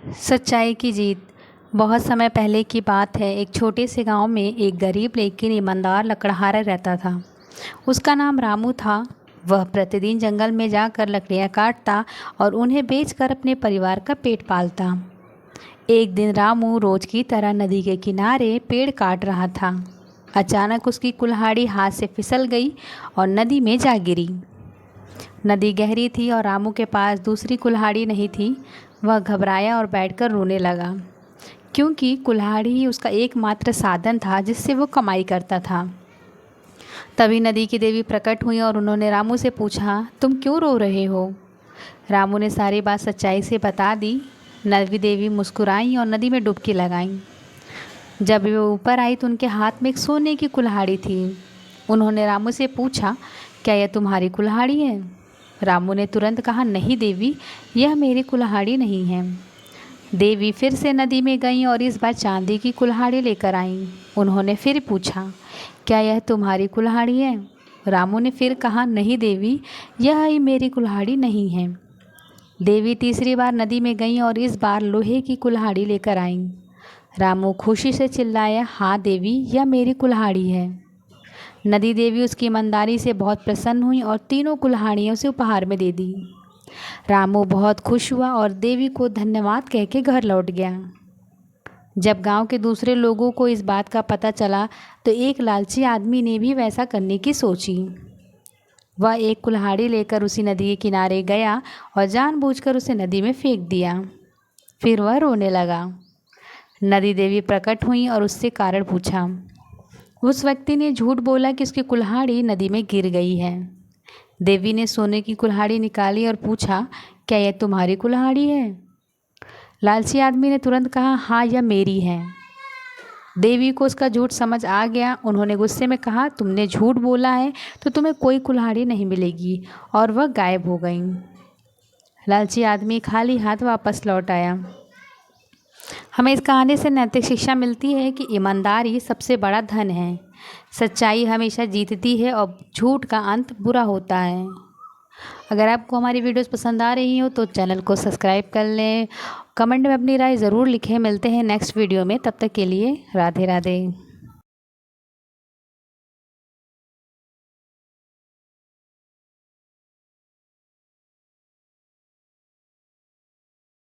सच्चाई की जीत। बहुत समय पहले की बात है। एक छोटे से गांव में एक गरीब लेकिन ईमानदार लकड़हारा रहता था। उसका नाम रामू था। वह प्रतिदिन जंगल में जाकर लकड़ियां काटता और उन्हें बेचकर अपने परिवार का पेट पालता। एक दिन रामू रोज की तरह नदी के किनारे पेड़ काट रहा था। अचानक उसकी कुल्हाड़ी हाथ से फिसल गई और नदी में जा गिरी। नदी गहरी थी और रामू के पास दूसरी कुल्हाड़ी नहीं थी। वह घबराया और बैठकर रोने लगा, क्योंकि कुल्हाड़ी ही उसका एकमात्र साधन था जिससे वो कमाई करता था। तभी नदी की देवी प्रकट हुई और उन्होंने रामू से पूछा, तुम क्यों रो रहे हो? रामू ने सारी बात सच्चाई से बता दी। नदी देवी मुस्कुराई और नदी में डुबकी लगाई। जब वे ऊपर आई तो उनके हाथ में एक सोने की कुल्हाड़ी थी। उन्होंने रामू से पूछा, क्या यह तुम्हारी कुल्हाड़ी है? रामू ने तुरंत कहा, नहीं देवी, यह मेरी कुल्हाड़ी नहीं है। देवी फिर से नदी में गईं और इस बार चांदी की कुल्हाड़ी लेकर आईं। उन्होंने फिर पूछा, क्या यह तुम्हारी कुल्हाड़ी है? रामू ने फिर कहा, नहीं देवी, यह ही मेरी कुल्हाड़ी नहीं है। देवी तीसरी बार नदी में गईं और इस बार लोहे की कुल्हाड़ी लेकर आईं। रामू खुशी से चिल्लाया, हाँ देवी, यह मेरी कुल्हाड़ी है। नदी देवी उसकी ईमानदारी से बहुत प्रसन्न हुई और तीनों कुल्हाड़ियाँ उसे उपहार में दे दी। रामू बहुत खुश हुआ और देवी को धन्यवाद कह के घर लौट गया। जब गांव के दूसरे लोगों को इस बात का पता चला तो एक लालची आदमी ने भी वैसा करने की सोची। वह एक कुल्हाड़ी लेकर उसी नदी के किनारे गया और जानबूझकर उसे नदी में फेंक दिया। फिर वह रोने लगा। नदी देवी प्रकट हुई और उससे कारण पूछा। उस व्यक्ति ने झूठ बोला कि उसकी कुल्हाड़ी नदी में गिर गई है। देवी ने सोने की कुल्हाड़ी निकाली और पूछा, क्या यह तुम्हारी कुल्हाड़ी है? लालची आदमी ने तुरंत कहा, हाँ, यह मेरी है। देवी को उसका झूठ समझ आ गया। उन्होंने गुस्से में कहा, तुमने झूठ बोला है तो तुम्हें कोई कुल्हाड़ी नहीं मिलेगी, और वह गायब हो गई। लालची आदमी खाली हाथ वापस लौट आया। हमें इस कहानी से नैतिक शिक्षा मिलती है कि ईमानदारी सबसे बड़ा धन है। सच्चाई हमेशा जीतती है और झूठ का अंत बुरा होता है। अगर आपको हमारी वीडियोस पसंद आ रही हो तो चैनल को सब्सक्राइब कर लें। कमेंट में अपनी राय ज़रूर लिखें। मिलते हैं नेक्स्ट वीडियो में। तब तक के लिए राधे राधे।